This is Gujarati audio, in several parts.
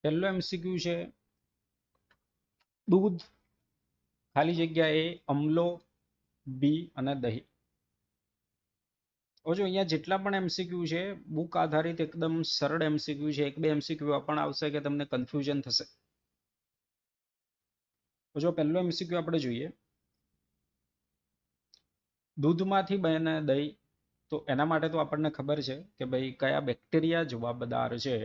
પહેલો એમસીક્યુ છે દૂધ ખાલી જગ્યા એ અમલો બી અને દહીં. જો અહીંયા જેટલા પણ એમસીક્યુ છે બુક આધારિત એકદમ સરળ એમસીક્યુ છે. એક બે એમસીક્યુ પણ આવશે કે તમને કન્ફ્યુઝન થશે. જો પહેલો એમસીક્યુ આપણે જોઈએ, દૂધમાંથી બને દહીં, તો એના માટે તો આપણને ખબર છે કે ભાઈ કયા બેક્ટેરિયા જવાબદાર છે.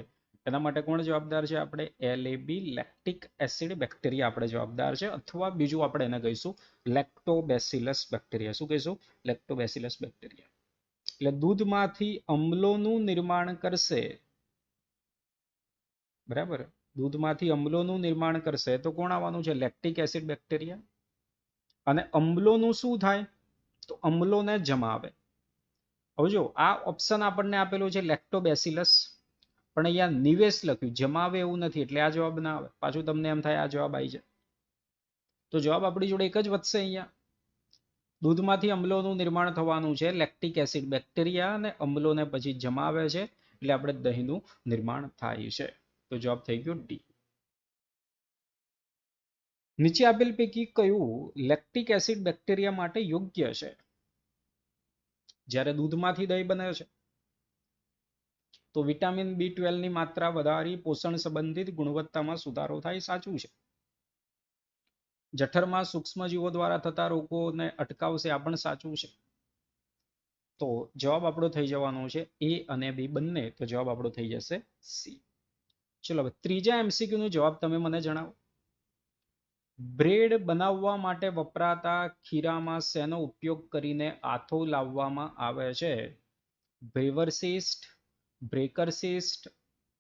એના માટે કોણ જવાબદાર છે? આપણે LAB લેક્ટિક એસિડ બેક્ટેરિયા આપણે જવાબદાર છે, અથવા બીજું આપણે એને કહીશું લેક્ટોબેસિલસ બેક્ટેરિયા. શું કહીશું? Lactobacillus bacteria. એટલે દૂધમાંથી અમ્લોનું નિર્માણ કરશે, બરાબર? દૂધમાંથી અમ્લોનું નિર્માણ કરશે તો કોણ આવવાનું છે? Lactic acid bacteria. અને અમ્લોનું શું થાય? તો અમ્લોને જમાવે. હવે જો આ ઓપ્શન આપણને આપેલું છે લેક્ટોબેસિલસ, પણ અહીંયા નિવેશ લખ્યું, જમાવે એવું નથી, એટલે આ જવાબ ના આવે. પાછું તમને એમ થાય આ જવાબ આવી જાય, તો જવાબ આપણી જોડે એક જ વધશે. અહીંયા દૂધમાંથી અમ્લોનું નિર્માણ થવાનું છે લેક્ટિક એસિડ બેક્ટેરિયા, અને અમ્લોને પછી જમાવે છે, એટલે આપણે દહીંનું નિર્માણ થાય છે. તો જવાબ થઈ ગયો ડી. નીચે આપેલ પૈકી કયું લેક્ટિક એસિડ બેક્ટેરિયા માટે યોગ્ય છે? જ્યારે દૂધમાંથી દહીં બને છે તો વિટામિન B12 ની માત્રા વધારી પોષણ સંબંધિત ગુણવત્તામાં સુધારો થાય, સાચું છે. જઠરમાં સૂક્ષ્મજીવો દ્વારા થતા રોગોને અટકાવશે, આ પણ સાચું છે. તો જવાબ આપણો થઈ જવાનો છે A અને B બંને. તો જવાબ આપણો થઈ જશે C. ચલો હવે ત્રીજા એમસીક્યુ નો જવાબ તમે મને જણાવો. બ્રેડ બનાવવા માટે વપરાતા ખીરામાં શેનો ઉપયોગ કરીને આથો લાવવામાં આવે છે? બ્રેવરસિસ્ટ, બ્રેકરસિસ્ટ,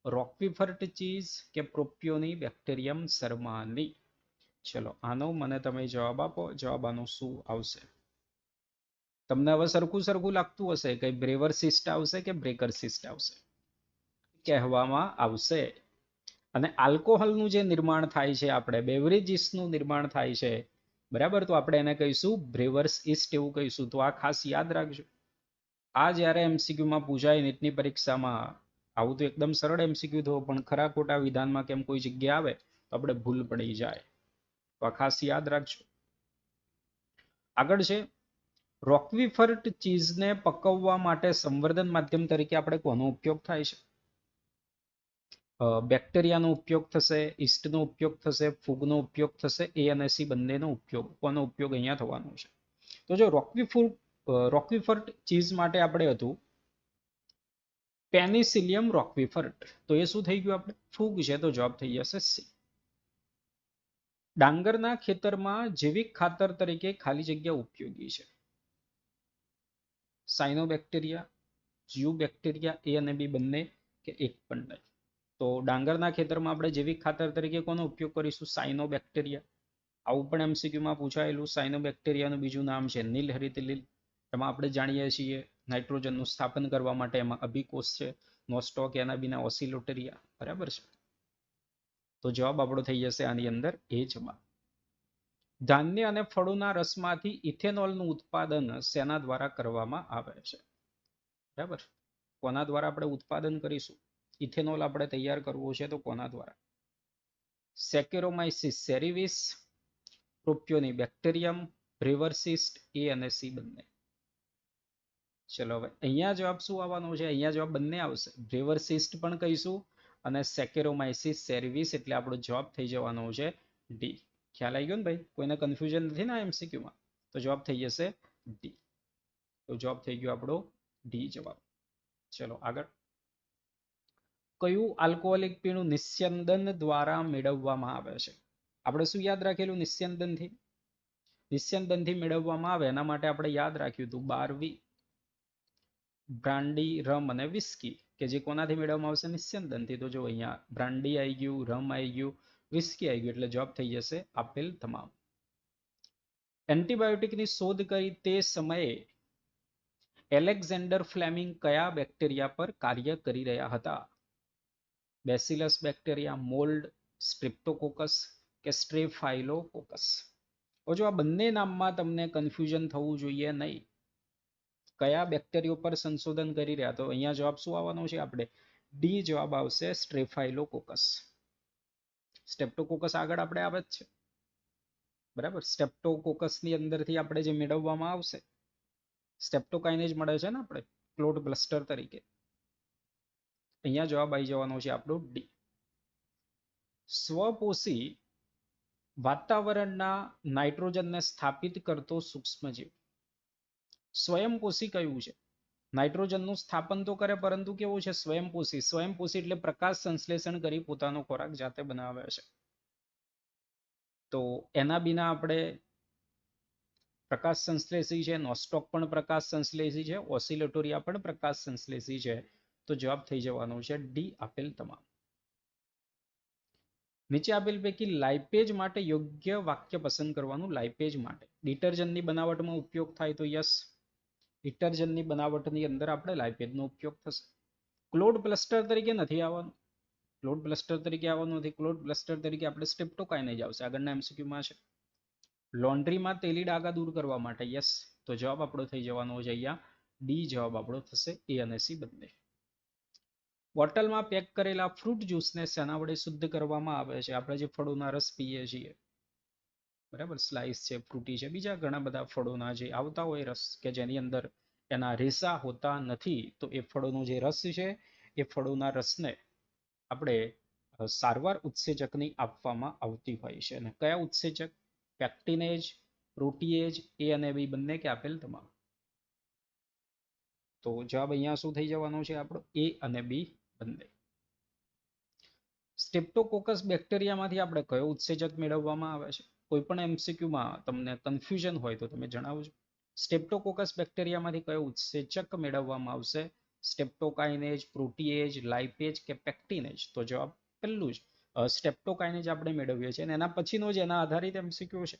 રોકવીફર્ટ ચીઝ કે પ્રોપિયોની બેક્ટેરિયમ શર્માની? ચલો આનો મને તમે જવાબ આપો. જવાબ આનો શું આવશે? તમને હવે સરખું સરખું લાગતું હશે કે બ્રેવરસિસ્ટ આવશે કે બ્રેકરસિસ્ટ આવશે. કહેવામાં આવશે. અને આલ્કોહોલનું જે નિર્માણ થાય છે, આપણે બેવરેજીસનું નિર્માણ થાય છે, બરાબર, તો આપણે એને કહીશું બ્રેવર્સ ઇસ્ટ એવું કહીશું. તો આ ખાસ યાદ રાખજો. આ જ્યારે એમસીક્યુમાં પૂછાય નીટની પરીક્ષામાં, આવું તો એકદમ સરળ એમસીક્યુ થયો, પણ ખરા ખોટા વિધાનમાં કેમ કોઈ જગ્યા આવે તો આપણે ભૂલ પડી જાય. તો આ ખાસ યાદ રાખજો. આગળ છે રોકવીફર્ટ ચીઝને પકવવા માટે સંવર્ધન માધ્યમ તરીકે આપણે કોનો ઉપયોગ થાય છે? બેક્ટેરિયાનો ઉપયોગ થશે, ઈસ્ટનો ઉપયોગ થશે, ફૂગનો ઉપયોગ થશે. A અને C બંનેનો ઉપયોગ. કોનો ઉપયોગ અહીંયા થવાનો છે? તો જો રોકવીફર્ટ ચીઝ માટે આપણે હતું પેનિસિલિયમ રોકવીફર્ટ, તો એ શું થઈ ગયું? આપણે ફૂગ છે, તો જવાબ થઈ જશે C. ડાંગરના ખેતરમાં જૈવિક ખાતર તરીકે ખાલી જગ્યા ઉપયોગી છે. સાયનોબેક્ટેરિયા, જીવ બેક્ટેરિયા, A અને B બંને કે એક પણ નહીં? તો ડાંગરના ખેતરમાં આપણે જૈવિક ખાતર તરીકે કોનો ઉપયોગ કરીશું? સાયનોબેક્ટેરિયા. આવું પણ એમસીક્યુમાં પૂછાયેલું. સાયનોબેક્ટેરિયાનું બીજું નામ છે નીલહરિત લીલ. એમાં આપણે જાણીએ છીએ નાઇટ્રોજનનું સ્થાપન કરવા માટે એમાં અભિકોષ છે, નોસ્ટોક એના બીના ઓસિલોટેરિયા, બરાબર છે. તો જવાબ આપણો થઈ જશે આની અંદર એ જવાબ. ધાન્ય અને ફળોના રસમાંથી ઇથેનોલનું ઉત્પાદન શેના દ્વારા કરવામાં આવે છે? બરાબર, કોના દ્વારા આપણે ઉત્પાદન કરીશું? ઇથેનોલ આપણે તૈયાર કરવું છે, તો કોના દ્વારા? સેકેરોમાઇસિસ સેરિવિસ, પ્રોપિયોની બેક્ટેરિયમ, બ્રેવરસિસ્ટ, A અને C બંને. ચલો હવે અહીંયા જવાબ શું આવવાનો છે? અહીંયા જવાબ બંને આવશે. બ્રેવરસિસ્ટ પણ કહીશું અને સેકેરોમાઇસિસ સેરિવિસ, એટલે આપણો જવાબ થઈ જવાનો છે ડી. ખ્યાલ આવી ગયો ને ભાઈ? કોઈને કન્ફ્યુઝન નથી ને એમસીક્યુમાં? તો જવાબ થઈ જશે ડી. તો જવાબ થઈ ગયો આપણો ડી જવાબ. ચલો આગળ. કયું આલ્કોહોલિક પીણું નિસ્યંદન દ્વારા મેળવવામાં આવે છે? આપણે શું યાદ રાખેલું? નિસ્યંદનથી. નિસ્યંદનથી મેળવવામાં આવે એના માટે આપણે યાદ રાખ્યું હતું 12 બ્રાન્ડી, રમ અને વિસ્કી, કે જે કોનાથી મેળવવામાં આવશે? નિસ્યંદનથી. તો જો અહીંયા બ્રાન્ડી આવી ગયું, રમ આવી ગયું, વિસ્કી આવી ગયું, એટલે જવાબ થઈ જશે આપેલ તમામ. એન્ટીબાયોટિકની શોધ કરી તે સમયે એલેક્ઝાન્ડર ફ્લેમિંગ કયા બેક્ટેરિયા પર કાર્ય કરી રહ્યા હતા? બેસિલસ બેક્ટેરિયા, મોલ્ડ, સ્ટ્રેપ્ટોકોકસ કે સ્ટ્રેફાઇલોકોકસ? જો આ બંને નામમાં તમને કન્ફ્યુઝન થવું જોઈએ નહીં. કયા બેક્ટેરિયા પર સંશોધન કરી રહ્યા? તો અહીંયા જવાબ શું આવવાનો છે? આપણે ડી જવાબ આવશે, સ્ટ્રેફાઇલોકોકસ. સ્ટેપ્ટોકોકસ આગળ આપણે આવે જ છે, બરાબર. સ્ટેપ્ટોકોકસની અંદરથી આપણે જે મેળવવામાં આવશે સ્ટેપ્ટોકાઇનેજ મળે છે ને આપણે ક્લોડ બ્લસ્ટર તરીકે. અહીંયા જવાબ આવી જવાનો છે આપણો ડી. સ્વપોષી વાતાવરણના નાઇટ્રોજનને સ્થાપિત કરતો સૂક્ષ્મજીવ. સ્વયંપોષી કયું છે? નાઇટ્રોજનનું સ્થાપન તો કરે પરંતુ કેવું છે? સ્વયંપોષી. સ્વયંપોષી એટલે પ્રકાશ સંશ્લેષણ કરી પોતાનો ખોરાક જાતે બનાવે છે. તો એના બિના આપણે પ્રકાશ સંશ્લેષી છે, નોસ્ટોક પણ પ્રકાશ સંશ્લેષી છે, ઓસિલેટોરિયા પણ પ્રકાશ સંશ્લેષી છે. તો જવાબ થઈ જવાનો છે ડી આપેલ તમામ. નીચે આપેલ પૈકી લાઇપેજ માટે યોગ્ય વાક્ય પસંદ કરવાનું. લાઇપેજ માટે ડિટર્જન્ટની બનાવટમાં ઉપયોગ થાય તો યસ, ડિટર્જન્ટની બનાવટની અંદર આપણે લાઇપેજનો ઉપયોગ થશે. ક્લોડ બ્લસ્ટર તરીકે નથી આવવાનું. ક્લોડ બ્લસ્ટર તરીકે આવવાનું નથી. ક્લોડ બ્લસ્ટર તરીકે આપણે સ્ટેપ્ટોકાઇનેજ આવશે. આગળના એમસીક્યુમાં છે. લોન્ડ્રીમાં તેલી ડાઘા દૂર કરવા માટે યસ. તો જવાબ આપણો થઈ જવાનો છે અહીંયા ડી. જવાબ આપણો થશે એ અને સી બંને. બોટલમાં પેક કરેલા ફ્રૂટ જ્યુસને શેના વડે શુદ્ધ કરવામાં આવે છે? આપણે જે ફળોના રસ પીએ છીએ, બરાબર, સ્લાઇસ છે, ફ્રૂટી છે, બીજા ઘણા બધા ફળોના જે આવતા હોય રસ કે જેની અંદર એના રેસા હોતા નથી, તો એ ફળોનો જે રસ છે એ ફળોના રસને આપણે સારવાર ઉત્સેચકની આપવામાં આવતી હોય છે. અને કયા ઉત્સેચક? પેક્ટિનેજ, પ્રોટીએજ, એ અને બી બંને કે આપેલ તમામ. તો જવાબ અહીંયા શું થઈ જવાનો છે આપણો? એ અને બી બંને. સ્ટેપ્ટોકોકસ બેક્ટેરિયામાંથી આપણે કયો ઉત્સેચક મેળવવામાં આવે છે? કોઈ પણ એમસીક્યુમાં તમને કન્ફ્યુઝન હોય તો તમે જણાવજો. સ્ટેપ્ટોકોકસ બેક્ટેરિયામાંથી કયો ઉત્સેચક મેળવવામાં આવશે? સ્ટેપ્ટોકાઇનેજ, પ્રોટીએજ, લાઇપેજ કે પેક્ટિનેજ? તો જવાબ પહેલું જ સ્ટેપ્ટોકાઇનેજ આપણે મેળવીએ છીએ. અને એના પછીનો જ એના આધારિત એમસીક્યુ છે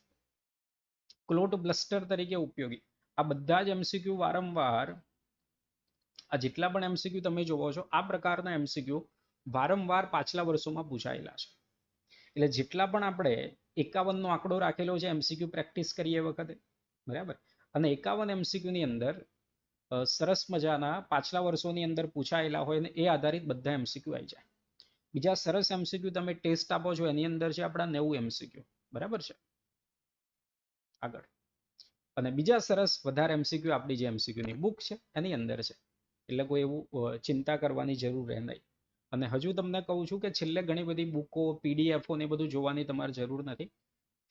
ક્લોટ બ્લસ્ટર તરીકે ઉપયોગી. આ બધા જ એમસીક્યુ વારંવાર, આ જેટલા પણ એમસીક્યુ તમે જોવો છો આ પ્રકારના એમસીક્યુ વારંવાર પાછલા વર્ષોમાં પૂછાયેલા છે. એટલે જેટલા પણ આપણે 51 નો આંકડો રાખેલો છે એમસીક્યુ પ્રેક્ટિસ કરીએ વખતે, બરાબર, અને 51 એમસીક્યુ ની અંદર સરસ મજાના પાછલા વર્ષોની અંદર પૂછાયેલા હોય ને એ આધારિત બધા એમસીક્યુ આવી જાય. બીજા સરસ એમસીક્યુ તમે ટેસ્ટ આપો છો એની અંદર છે આપણા 90 એમસીક્યુ, બરાબર છે. આગળ અને બીજા સરસ વધારે એમસીક્યુ આપણી જે એમસીક્યુ ની બુક છે એની અંદર છે. એટલે કોઈ એવું ચિંતા કરવાની જરૂર રહે નહીં. અને હજુ તમને કહું છું કે છેલ્લે ઘણી બધી બુકો, પીડીએફઓ ને બધું જોવાની તમારે જરૂર નથી.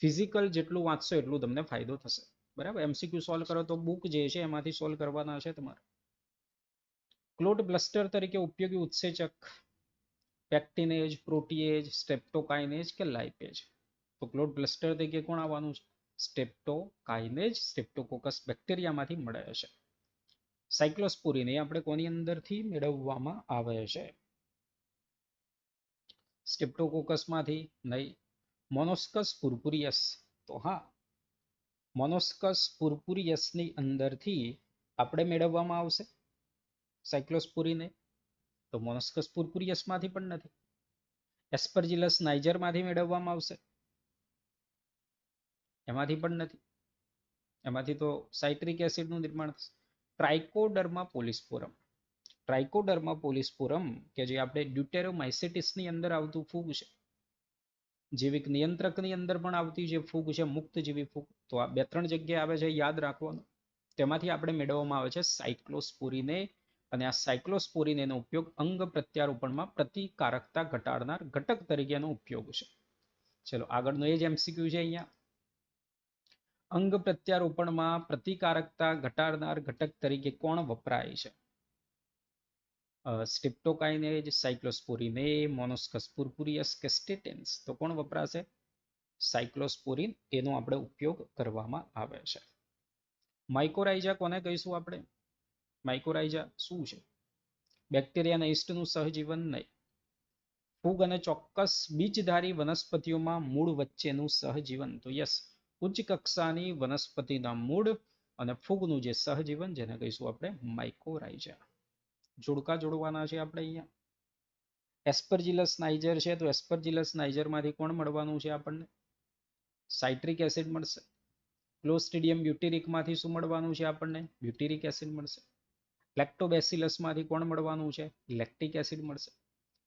ફિઝિકલ જેટલું વાંચશો એટલું તમને ફાયદો થશે, બરાબર. એમસીક્યુ સોલ્વ કરો તો બુક જે છે એમાંથી સોલ્વ કરવાના છે તમારે. ક્લોટ બ્લસ્ટર તરીકે ઉપયોગી ઉત્સેચક પેક્ટિનેજ, પ્રોટીએજ, સ્ટેપ્ટોકાઇનેજ કે લાઇપેજ? તો ક્લોટ બ્લસ્ટર તરીકે કોણ આવવાનું છે? સ્ટેપ્ટોકાઇનેજ. સ્ટેપ્ટોકોકસ બેક્ટેરિયામાંથી મળે છે. સાયક્લોસ્પોરિન એ આપણે કોની અંદરથી મેળવવામાં આવે છે? સ્ટેપ્ટોકોકસમાંથી નહીં. મોનોસ્કસ પુર્પુરિયસ. તો હા, મોનોસ્કસ પુર્પુરિયસની અંદરથી આપણે મેળવવામાં આવશે સાયક્લોસ્પોરિન. તો મોનોસ્કસ પુર્પુરિયસમાંથી પણ નથી. એસ્પરજીલસ નાઇજરમાંથી મેળવવામાં આવશે, એમાંથી પણ નથી. એમાંથી તો સાઇટ્રિક એસિડનું નિર્માણ થશે. ટ્રાઇકોડર્મા પોલિસ્પોરમ. ટ્રાઇકોડર્મા પોલિસ્પોરમ કે જે આપણે ડ્યુટેરોમાઇસેટિસની અંદર આવતું ફૂગ છે, જૈવિક નિયંત્રકની અંદર પણ આવતી જે ફૂગ છે, મુક્ત જેવી ફૂગ. તો આ 2-3 જગ્યાએ આવે છે, યાદ રાખવાનું. તેમાંથી આપણે મેળવવામાં આવે છે સાયક્લોસ્પોરિને. અને આ સાયક્લોસ્પોરિનેનો ઉપયોગ અંગ પ્રત્યારોપણમાં પ્રતિકારકતા ઘટાડનાર ઘટક તરીકેનો ઉપયોગ છે. ચલો આગળનો એ જ એમસીક્યુ છે અહીંયા. અંગ પ્રત્યારોપણમાં પ્રતિકારકતા ઘટાડનાર ઘટક તરીકે કોણ વપરાય છે? સ્ટેપ્ટોકાઇનેજ, સાયક્લોસ્પોરિને, મોનોસ્કસ પુર્પુરિયસ કે સ્ટેટેન્સ? તો કોણ વપરાશે? સાયક્લોસ્પોરિન એનો આપણે ઉપયોગ કરવામાં આવે છે. માઇકોરાઇઝા કોને કહીશું આપણે? માઇકોરાઇઝા શું છે? બેક્ટેરિયા અને યીસ્ટનું સહજીવન નહીં. ફૂગ અને ચોક્કસ બીજધારી વનસ્પતિઓમાં મૂળ વચ્ચેનું સહજીવન. તો યસ, ઉચ્ચ કક્ષાની વનસ્પતિના મૂળ અને ફૂગનું જે સહજીવન જેને કહીશું આપણે માઇકોરાઇઝા. જોડકા જોડવાના છે આપણે અહીંયા. એસ્પરજીલસ નાઇજર છે તો એસ્પરજીલસ નાઇજરમાંથી કોણ મળવાનું છે આપણને? સાઇટ્રિક એસિડ મળશે. ક્લોસ્ટ્રીડિયમ બ્યુટેરિકમાંથી શું મળવાનું છે આપણને? બ્યુટેરિક એસિડ મળશે. લેક્ટોબેસિલસમાંથી કોણ મળવાનું છે? લેક્ટિક એસિડ મળશે.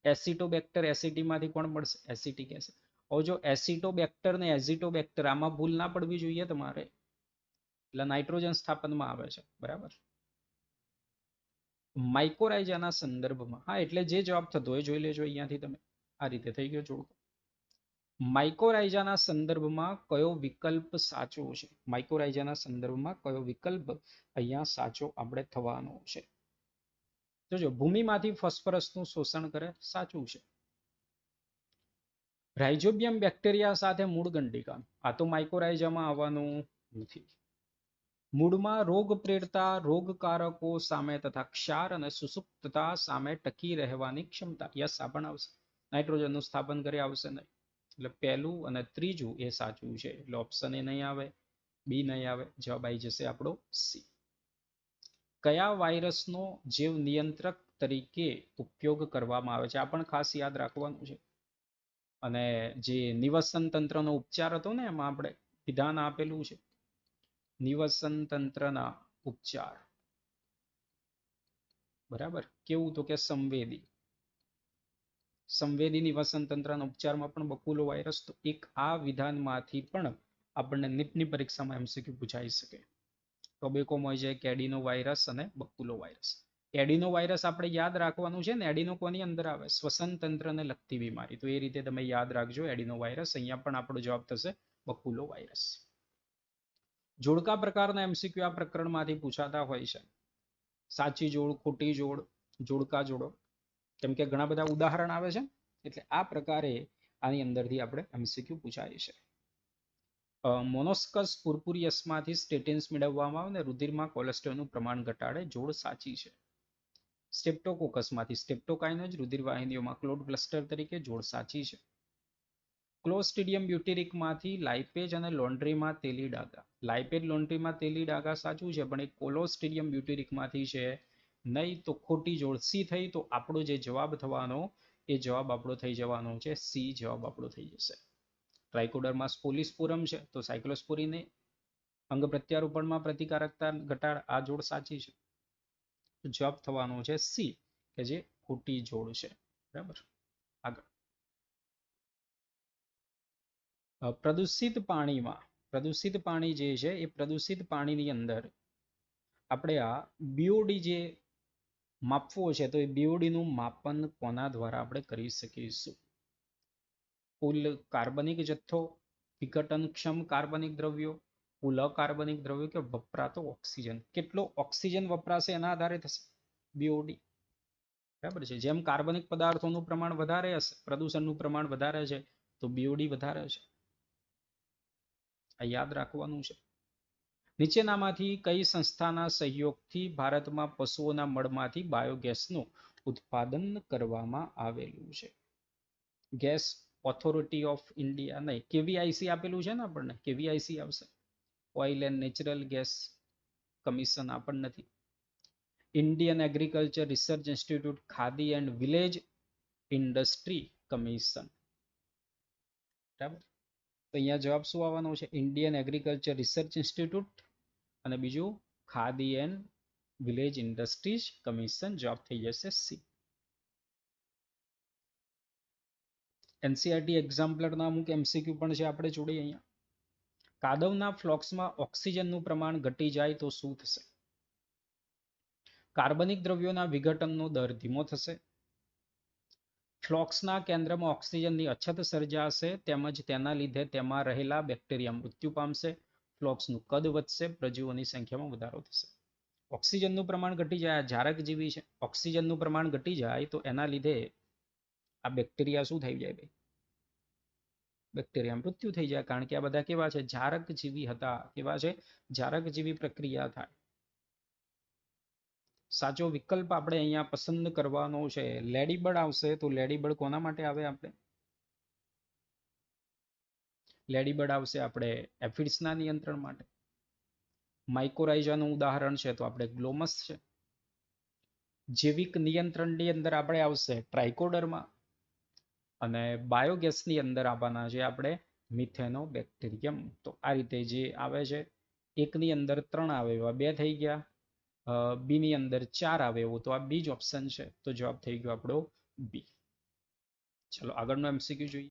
એસિટોબેક્ટર એસિડીમાંથી કોણ મળશે? Acetic acid. હવે જો એસિટોબેક્ટર ને એઝિટોબેક્ટર આમાં ભૂલ ના પડવી જોઈએ તમારે, એટલે નાઇટ્રોજન સ્થાપનમાં આવે છે, બરાબર. માઇકોરાઇજાના સંદર્ભમાં, હા એટલે જે જવાબ થતો હોય જોઈ લેજો અહીંયાથી તમે. આ રીતે થઈ ગયો જોડકો. માઇકોરાઇજાના સંદર્ભમાં કયો વિકલ્પ સાચો છે? માઇકોરાઇજાના સંદર્ભમાં કયો વિકલ્પ અહીંયા સાચો આપણે થવાનો છે? જોજો, ભૂમિમાંથી ફોસ્ફરસનું શોષણ કરે, સાચું છે. રાઇઝોબિયમ બેક્ટેરિયા સાથે મૂળ ગંડિકા, આ તો માઇકોરાઇજામાં આવવાનું નથી. મૂળમાં રોગ પ્રેરતા રોગકારકો સામે તથા ક્ષાર અને સુસુપ્તતા સામે ટકી રહેવાની ક્ષમતા, યસ આ પણ આવશે. નાઇટ્રોજનનું સ્થાપન કરી આવશે નહીં, એટલે પહેલું અને ત્રીજું એ સાચું છે, એટલે ઓપ્શન એ નહીં આવે, બી નહીં આવે, જવાબ આવી જશે આપણો સી. કયા વાયરસનો જીવ નિયંત્રક તરીકે ઉપયોગ કરવામાં આવે છે? આ પણ ખાસ યાદ રાખવાનું છે. અને જે નિવસન તંત્રનો ઉપચાર હતો ને, એમાં આપણે વિધાન આપેલું છે, નિવસન તંત્રના ઉપચાર, બરાબર. કેવું? તો કે સંવેદી. સંવેદી નિવસન તંત્રના ઉપચારમાં પણ બકુલો વાયરસ, તો એક આ વિધાનમાંથી પણ આપણને નીટની પરીક્ષામાં એમસીક્યુ પૂછાઈ શકે. ટોબેકો મોઇઝે, એડિનો વાયરસ અને બકુલો વાયરસ. એડિનો વાયરસ આપણે યાદ રાખવાનું છે ને, એડિનો કોની અંદર આવે? શ્વસન તંત્રને લગતી બીમારી, તો એ રીતે તમે યાદ રાખજો એડિનો વાયરસ. અહીંયા પણ આપણો જવાબ થશે બકુલો વાયરસ. જોડકા પ્રકારના એમસીક્યુ આ પ્રકરણમાંથી પૂછાતા હોય છે. સાચી જોડ, ખોટી જોડ, જોડકા જોડો, કેમ કે ઘણા બધા ઉદાહરણ આવે છે, એટલે આ પ્રકારે આની અંદરથી આપણે એમસીક્યુ પૂછાય છે. મોનોસ્કસ પુર્પુરિયસમાંથી સ્ટેટિન્સ મેળવવામાં આવે ને રુધિરમાં કોલેસ્ટ્રોલનું પ્રમાણ ઘટાડે, જોડ સાચી છે. સ્ટેપ્ટોકોકસમાંથી સ્ટેપ્ટોકાઇનોજ રુધિરવાહિનીઓમાં ક્લોટ ક્લસ્ટર તરીકે, જોડ સાચી છે. ક્લોસ્ટ્રીડિયમ બ્યુટેરિકમાંથી લાઇપેજ અને લોન્ડ્રીમાં તેલી ડાઘા, લાઇપેજ લોન્ડ્રીમાં તેલી ડાઘા સાચું છે, પણ એ ક્લોસ્ટ્રીડિયમ બ્યુટેરિકમાંથી છે નહીં, તો ખોટી જોડ સી થઈ. તો આપણો જે જવાબ થવાનો એ જવાબ આપણો થઈ જવાનો છે સી, જવાબ આપણો થઈ જશે. ટ્રાઇકોડરમાં સ્પોલિસ્પોરમ છે, તો સાયક્લોસ્પોરીને અંગ પ્રત્યારોપણમાં પ્રતિકારકતા ઘટાડ, આ જોડ સાચી છે. જવાબ થવાનો છે સી, કે જે ખોટી જોડ છે, બરાબર. આગળ, પ્રદૂષિત પાણીમાં, પ્રદૂષિત પાણી જે છે એ પ્રદૂષિત પાણીની અંદર આપણે આ બીઓડી જે માપવો છે, તો એ બીઓડી નું માપન કોના દ્વારા આપણે કરી શકીશું? કુલ કાર્બનિક જથ્થો, વિઘટનક્ષમ કાર્બનિક દ્રવ્યો, કુલ અકાર્બનિક દ્રવ્યો, કે વપરાતો ઓક્સિજન. કેટલો ઓક્સિજન વપરાશે એના આધારે થશે બીઓડી, બરાબર છે. જેમ કાર્બનિક પદાર્થોનું પ્રમાણ વધારે હશે, પ્રદૂષણનું પ્રમાણ વધારે છે, તો બીઓડી વધારે છે. આ યાદ રાખવાનું છે. નીચેનામાંથી કઈ સંસ્થાના સહયોગથી ભારતમાં પશુઓના મળમાંથી બાયોગેસનું ઉત્પાદન કરવામાં આવેલું છે? ગેસ ઓથોરિટી ઓફ ઇન્ડિયા નહીં, કેવીઆઈસી આપેલું છે ને આપણને, કેવીઆઈસી આવશે. Oil and natural gas commission આ પણ નથી. Indian agriculture research institute, khadi and village industry commission, બરાબર. તો અહીંયા જવાબ શું આવવાનો છે? ઇન્ડિયન એગ્રીકલ્ચર રિસર્ચ ઇન્સ્ટિટ્યૂટ અને બીજું khadi and village industries commission, જવાબ થઈ જશે સી. એનસીઆરટી એક્ઝામ્પલરના અમુક એમસીક્યુ પણ છે આપણે જોડીએ અહીંયા. કાદવના ફ્લોક્સમાં ઓક્સિજનનું પ્રમાણ ઘટી જાય તો શું થશે? કાર્બનિક દ્રવ્યોના વિઘટનનો દર ધીમો થશે. ફ્લોક્સના કેન્દ્રમાં ઓક્સિજનની અછત સર્જાશે, તેમજ તેના લીધે તેમાં રહેલા બેક્ટેરિયા મૃત્યુ પામશે. ફ્લોક્સનું કદ વધશે, પ્રજીવોની સંખ્યામાં વધારો થશે. ઓક્સિજનનું પ્રમાણ ઘટી જાય, જારક જીવી છે, ઓક્સિજનનું પ્રમાણ ઘટી જાય તો એના લીધે આ બેક્ટેરિયા શું થઈ જાય? ભાઈ, બેક્ટેરિયા મૃત્યુ થઈ જાય, કારણ કે આ બધા કેવા છે? જારક જીવી હતા. કેવા છે? જારક જીવી પ્રક્રિયા થાય. સાચો વિકલ્પ આપણે અહીંયા પસંદ કરવાનો છે. લેડીબર્ડ આવશે, તો લેડીબર્ડ કોના માટે આવે? આપણે લેડીબર્ડ આવશે આપણે એફિડ્સના નિયંત્રણ માટે. માઇકોરાઇઝાનું ઉદાહરણ છે તો આપણે ગ્લોમસ છે. જૈવિક નિયંત્રણની અંદર આપણે આવશે ટ્રાઇકોડર્મા, અને બાયોગેસની અંદર આવવાના છે આપણે મિથેનોબેક્ટેરિયમ. તો આ રીતે જે આવે છે, એકની અંદર 3 આવે એવા 2 થઈ ગયા, બી ની અંદર 4 આવે એવું, તો આ બી જ ઓપ્શન છે, તો જવાબ થઈ ગયો આપણો બી. ચલો આગળનો એમસીક્યુ જોઈએ.